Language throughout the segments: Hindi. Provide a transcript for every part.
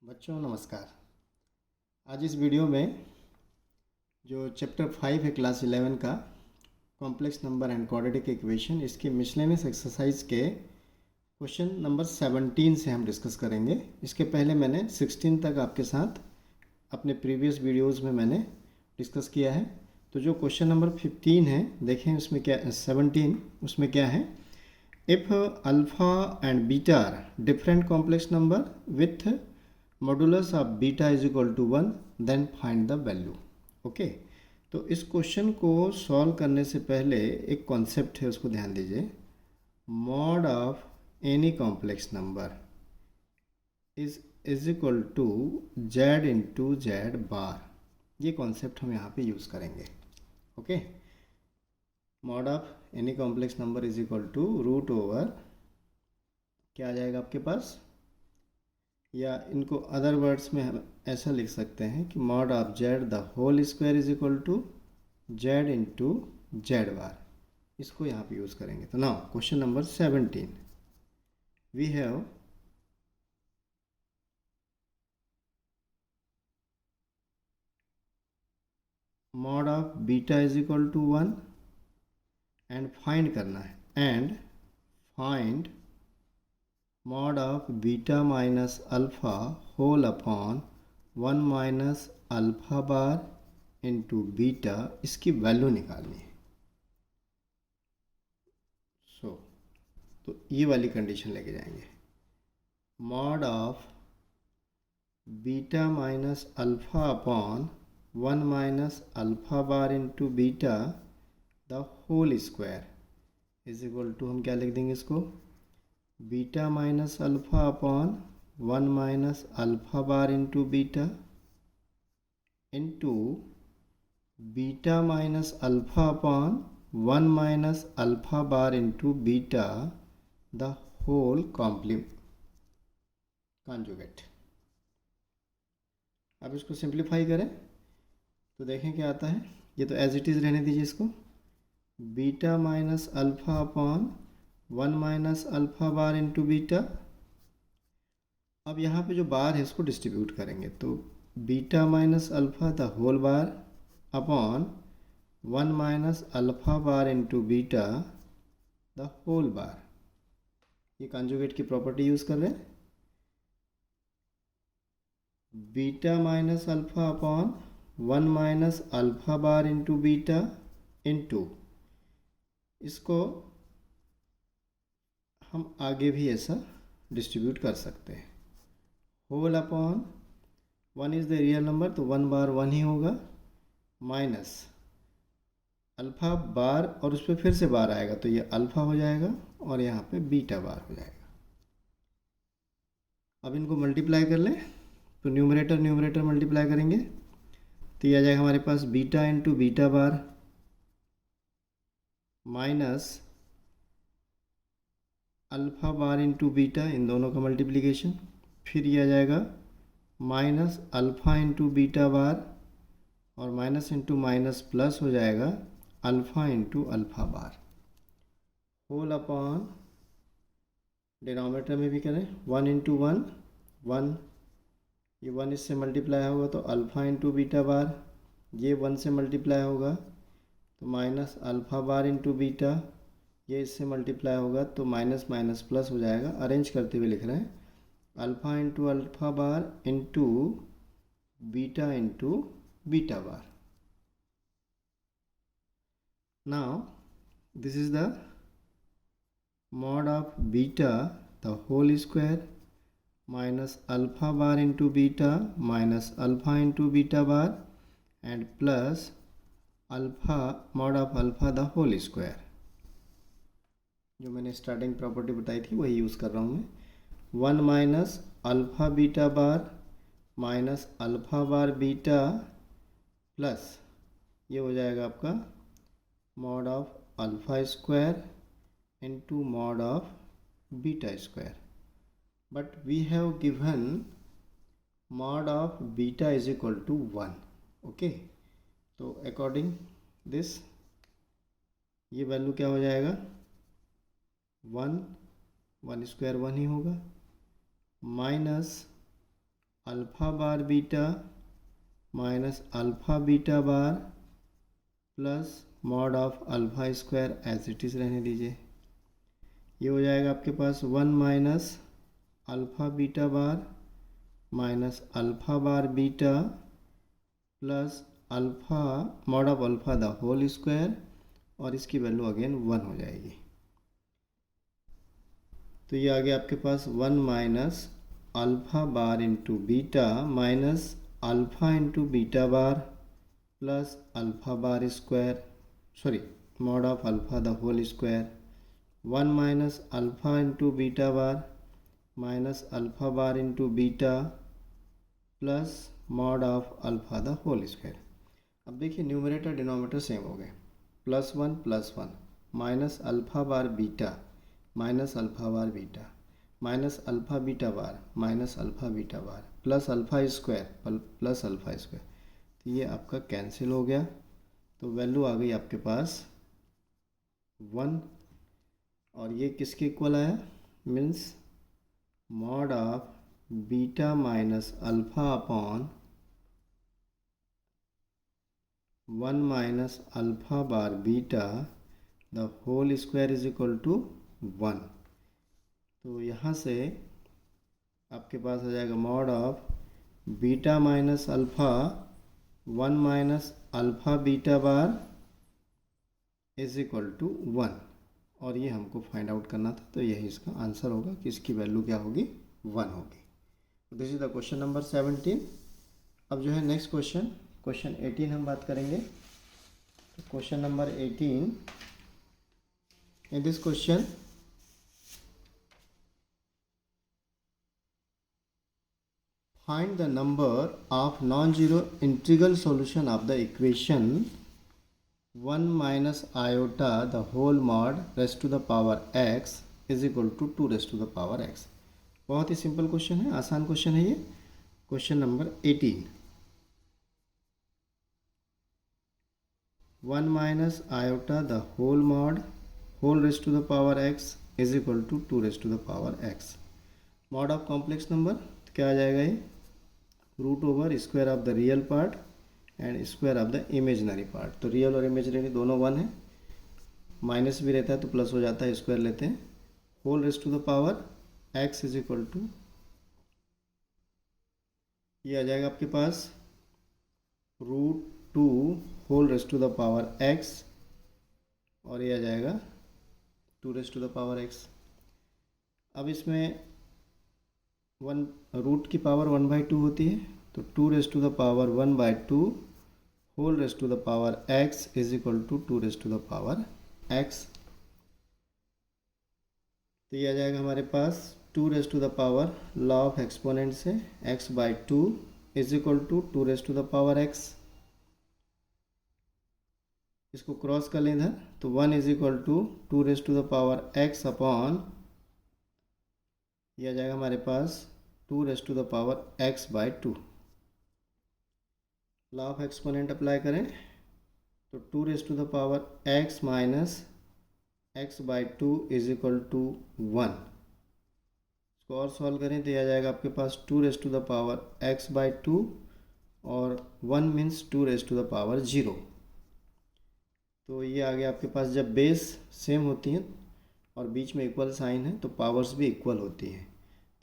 बच्चों नमस्कार। आज इस वीडियो में जो चैप्टर 5 है क्लास 11 का complex number and quadratic equation, इसके मिसलेनियस एक्सरसाइज के क्वेश्चन नंबर 17 से हम डिस्कस करेंगे। इसके पहले मैंने 16 तक आपके साथ अपने प्रीवियस वीडियोस में मैंने डिस्कस किया है। तो जो क्वेश्चन नंबर 15 है, देखें उसमें क्या 17, उसमें क्या है, if alpha and beta are different complex number with modulus of beta is equal to 1 then find the value. Okay, तो इस क्वेश्चन को सॉल्व करने से पहले एक कॉन्सेप्ट है, उसको ध्यान दीजिए। Mod of any complex number is equal to Z into Z bar. ये कॉन्सेप्ट हम यहाँ पे यूज़ करेंगे। Okay, mod of any complex number is equal to root over, क्या आ जाएगा आपके पास, या इनको अदर वर्ड्स में हम ऐसा लिख सकते हैं कि mod of Z the whole square is equal to Z into Z bar. इसको यहाँ पे यूज़ करेंगे। तो now question number 17, we have mod of beta is equal to 1 and find करना है, and find mod of beta minus alpha whole upon 1 minus alpha bar into beta, इसकी वैल्यू निकालनी है। तो ये वाली कंडीशन लेके जाएंगे। Mod of beta minus alpha upon 1 minus alpha bar into beta the whole square is equal to, हम क्या लिख देंगे इसको, beta minus alpha upon 1 minus alpha bar into beta into beta minus alpha upon 1 minus alpha bar into beta the whole conjugate. अब इसको सिंप्लीफाई करें तो देखें क्या आता है। ये तो एज इट इज़ रहने दीजिए इसको, beta minus alpha upon 1 minus alpha bar into beta. अब यहाँ पे जो बार है इसको डिस्ट्रीब्यूट करेंगे, तो beta minus alpha the whole bar upon 1 minus alpha bar into beta the whole bar. ये कॉन्जुगेट की प्रॉपर्टी यूज़ कर रहे हैं। Beta minus alpha upon 1 minus alpha bar into beta into, इसको हम आगे भी ऐसा डिस्ट्रीब्यूट कर सकते हैं, whole upon 1 is the real number तो 1 बार 1 ही होगा, माइनस अल्फ़ा बार और उस पर फिर से बार आएगा तो ये अल्फ़ा हो जाएगा और यहाँ पे बीटा बार हो जाएगा। अब इनको मल्टीप्लाई कर लें तो न्यूमरेटर न्यूमरेटर मल्टीप्लाई करेंगे तो ये आ जाएगा हमारे पास beta into beta bar minus alpha bar into beta, इन दोनों का मल्टीप्लिकेशन, फिर ये आ जाएगा माइनस अल्फ़ा इंटू बीटा बार और माइनस इंटू माइनस प्लस हो जाएगा अल्फ़ा इंटू अल्फ़ा बार, होल अपॉन, डिनोमिनेटर में भी करें 1 इंटू 1 1, ये 1 इससे मल्टीप्लाई होगा तो अल्फ़ा इंटू बीटा बार, ये 1 से मल्टीप्लाई होगा तो minus alpha bar into beta, ये इससे मल्टीप्लाई होगा तो माइनस माइनस प्लस हो जाएगा। अरेंज करते हुए लिख रहे हैं alpha into alpha bar into beta into beta bar. Now this is the mod of beta the whole square minus alpha bar into beta minus alpha into beta bar and plus alpha mod of alpha the whole square. जो मैंने स्टार्टिंग प्रॉपर्टी बताई थी वही यूज़ कर रहा हूँ मैं। 1 minus alpha beta bar minus alpha bar beta plus ये हो जाएगा आपका mod of alpha square into mod of beta square, but we have given mod of beta is equal to 1। Okay, तो अकॉर्डिंग दिस ये वैल्यू क्या हो जाएगा, 1 1 स्क्वायर 1 ही होगा, minus alpha bar beta minus alpha beta bar plus mod of alpha square as it is रहने दीजिए। ये हो जाएगा आपके पास 1 minus alpha beta bar minus alpha bar beta plus alpha mod of alpha the whole square, और इसकी वैल्यू अगेन 1 हो जाएगी। तो ये आ गया आपके पास 1 minus alpha bar into beta minus alpha into beta bar plus alpha bar square, sorry mod of alpha the whole square, 1 minus alpha into beta bar minus alpha bar into beta plus mod of alpha the whole square. अब देखिए न्यूमरेटर डिनोमिनेटर सेम हो गए, plus one minus alpha bar beta minus alpha bar beta minus alpha beta bar minus alpha beta bar plus alpha square plus alpha square. तो ये आपका कैंसिल हो गया, तो वैल्यू आ गई आपके पास 1, और ये किसके इक्वल आया, means mod of beta minus alpha upon 1 minus alpha bar beta the whole square is equal to 1। तो यहाँ से आपके पास आ जाएगा mod of beta minus alpha 1 minus alpha beta bar is equal to 1, और ये हमको फाइंड आउट करना था, तो यही इसका आंसर होगा कि इसकी वैल्यू क्या होगी, 1 होगी। This is the question number 17। अब जो है नेक्स्ट क्वेश्चन 18 हम बात करेंगे। तो question number 18, in this question find the number of non-zero integral solution of the equation 1 minus iota the whole mod raised to the power x is equal to 2 raised to the power x। बहुत ही सिंपल क्वेश्चन है, आसान क्वेश्चन है ये। Question number 18, 1 minus iota the whole mod whole raised to the power x is equal to 2 raised to the power x। Mod of complex number क्या आ जाएगा, ये root over square of the real part and square of the imaginary part. तो रियल और इमेजनरी दोनों 1 है, माइनस भी रहता है तो प्लस हो जाता है, स्क्वायर लेते हैं। Whole raised to the power x is equal to, ये आ जाएगा आपके पास √2 whole raised to the power x, और ये आ जाएगा 2 raised to the power x। अब इसमें रूट की पावर 1/2 होती है, तो 2 raised to the power 1/2 whole raised to the power x is equal to 2 raised to the power x। तो ये आ जाएगा हमारे पास 2 raised to the power law of exponent से x/2 is equal to 2 raised to the power x। इसको क्रॉस कर लें इधर, तो 1 is equal to 2 raised to the power x upon, यह आ जाएगा हमारे पास 2 raised to the power x/2। Law of exponent apply करें तो 2 raised to the power x minus x/2 is equal to 1। इसको और सॉल्व करें तो यह आ जाएगा आपके पास 2 raised to the power x/2 और 1 means 2 raised to the power 0। तो ये आ गया आपके पास, जब बेस सेम होती हैं और बीच में इक्वल साइन है तो पावर्स भी इक्वल होती हैं।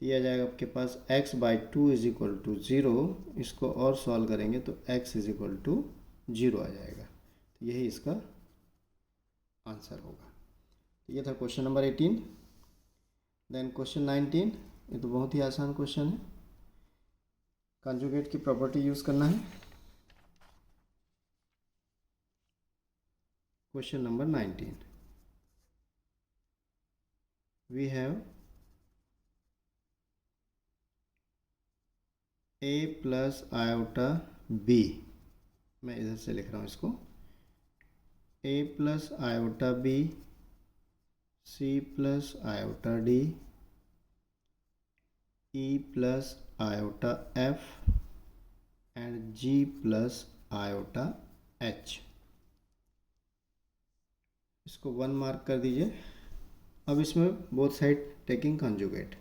तो ये आ जाएगा आपके पास x/2 इज इक्वल टू 0। इसको और सॉल्व करेंगे तो x इज इक्वल टू 0 आ जाएगा। तो यही इसका आंसर होगा। तो ये था क्वेश्चन नंबर 18। देन क्वेश्चन 19, ये तो बहुत ही आसान क्वेश्चन है। कंजुगेट की प्रॉपर्टी यूज़ करना है। Question number 19, we have a plus iota b, मैं इधर से लिख रहा हूँ इसको, a plus iota b, c plus iota d, e plus iota f and g plus iota h। इसको 1 मार्क कर दीजिए। अब इसमें both side taking conjugate,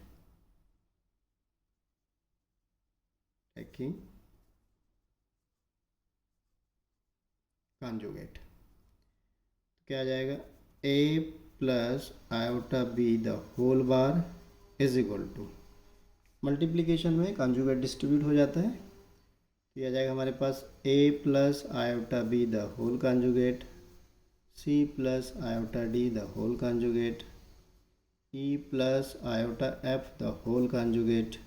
taking conjugate. क्या आ जाएगा, a plus iota b the whole bar is equal to, multiplication में कंजुगेट डिस्ट्रीब्यूट हो जाता है, तो यह आ जाएगा हमारे पास a plus iota b the whole conjugate, c plus iota d the whole conjugate, e plus iota f the whole conjugate,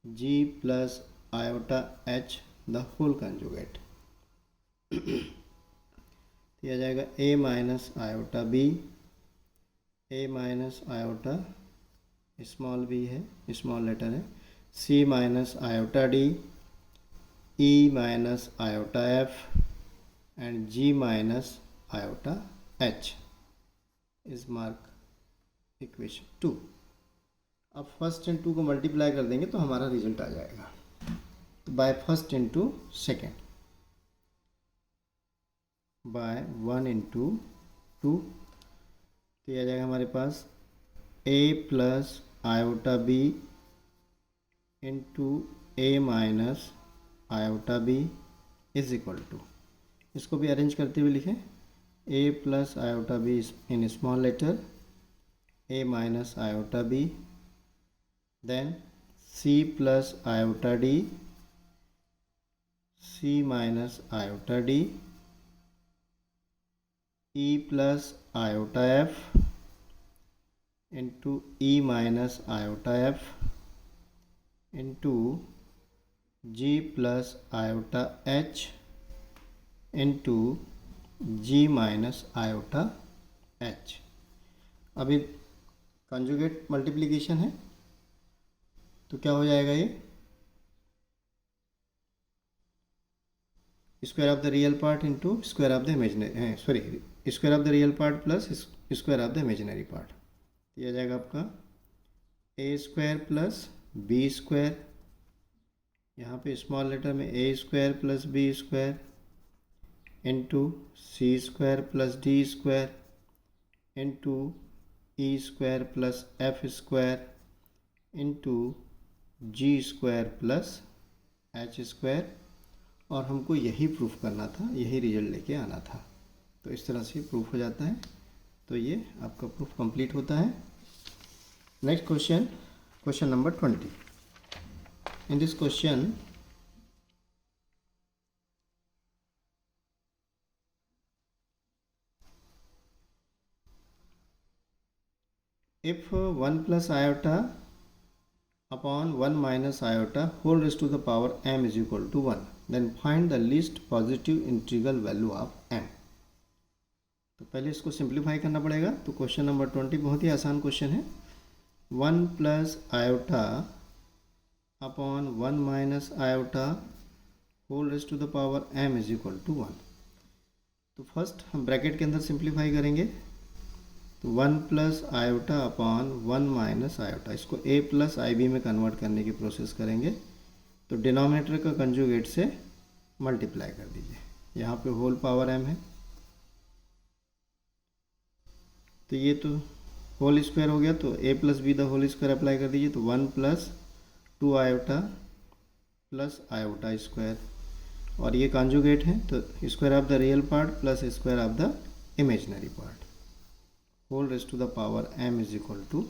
g plus iota h the whole conjugate. तो आ जाएगा a minus iota b, a minus iota small b है, स्मॉल लेटर है, c minus iota d, e minus iota f and g minus iota h is mark equation 2। अब फर्स्ट एंड टू को मल्टीप्लाई कर देंगे तो हमारा रिजल्ट आ जाएगा। तो by first into second, by 1 into 2, तो यह आ जाएगा हमारे पास a plus iota b into a minus iota b is equal to, इसको भी अरेंज करते हुए लिखें, a plus iota b in small letter, a minus iota b, then c plus iota d, c minus iota d, e plus iota f into e minus iota f into g plus iota h into g minus iota h। अभी कंजुगेट मल्टीप्लिकेशन है तो क्या हो जाएगा, ये square of the real part into square of the imaginary, sorry square of the real part plus square of the imaginary part. ये आ जाएगा आपका A square plus B square, यहाँ पे स्मॉल लेटर में A square plus B square into C square plus D square into E square plus F square into G square plus H square. और हमको यही प्रूफ करना था, यही रिजल्ट लेके आना था, तो इस तरह से प्रूफ हो जाता है। तो ये आपका प्रूफ कंप्लीट होता है। Next question, question number 20। In this question if 1 plus iota upon 1 minus iota whole raised to the power m is equal to 1, then find the least positive integral value of m। तो पहले इसको सिंप्लीफाई करना पड़ेगा। तो क्वेश्चन नंबर 20 बहुत ही आसान क्वेश्चन है। 1 plus iota upon 1 minus iota whole raised to the power m is equal to 1। तो फर्स्ट हम ब्रैकेट के अंदर सिंप्लीफाई करेंगे, तो 1 plus iota upon 1 minus iota, इसको a प्लस आई बी में कन्वर्ट करने की प्रोसेस करेंगे। तो डिनोमिनेटर का कंजुगेट से मल्टीप्लाई कर दीजिए, यहाँ पे होल पावर m है, तो ये तो होल स्क्वायर हो गया, तो a plus b the whole square apply कर दीजिए। तो 1 plus 2 iota plus iota square, और ये कंजुगेट है तो square of the real part plus square of the imaginary part, whole raised to the power m is equal to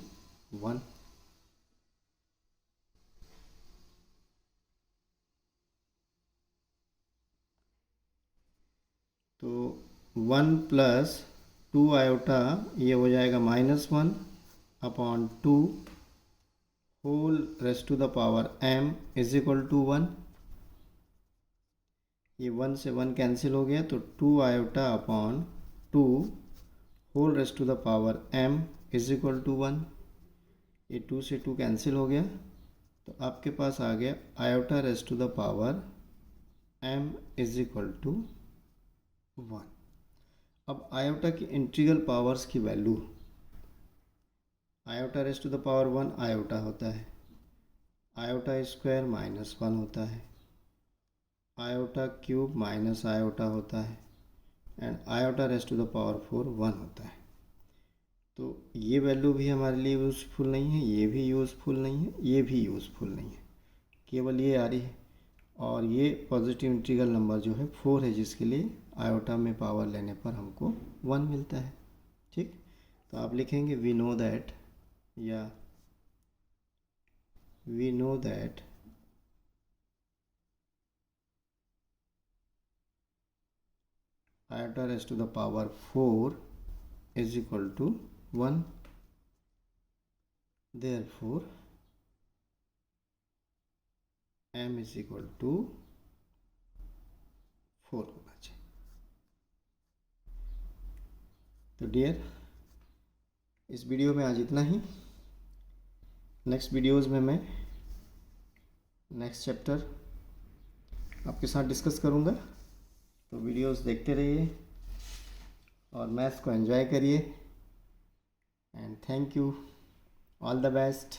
1। तो 1 प्लस 2 आयोटा ये हो जाएगा -1 upon 2 whole raised to the power m is equal to 1। ये 1 से 1 कैंसिल हो गया, तो 2 iota upon 2 whole raised to the power m is equal to 1। ये 2 से 2 कैंसिल हो गया, तो आपके पास आ गया iota raised to the power m is equal to 1। अब आयोटा की इंटीग्रल पावर्स की value, iota raised to the power 1 iota होता है, आयोटा स्क्वायर -1 होता है, आयोटा क्यूब माइनस आयोटा होता है, and iota raised to the power 4 1 होता है। तो ये वैल्यू भी हमारे लिए यूज़फुल नहीं है, ये भी यूज़फुल नहीं है, ये भी यूज़फुल नहीं है, केवल ये आ रही है। और ये पॉजिटिव इंटीग्रल नंबर जो है 4 है, जिसके लिए आयोटा में पावर लेने पर हमको 1 मिलता है। ठीक, तो आप लिखेंगे वी नो दैट, या we know that iota raised to the power 4 is equal to 1, therefore m is equal to 4 होना चाहिए। तो डियर, इस वीडियो में आज इतना ही। नेक्स्ट वीडियोज़ में मैं नेक्स्ट चैप्टर आपके साथ डिस्कस करूँगा। तो वीडियोज़ देखते रहिए और मैथ्स को एंजॉय करिए। And thank you, all the best.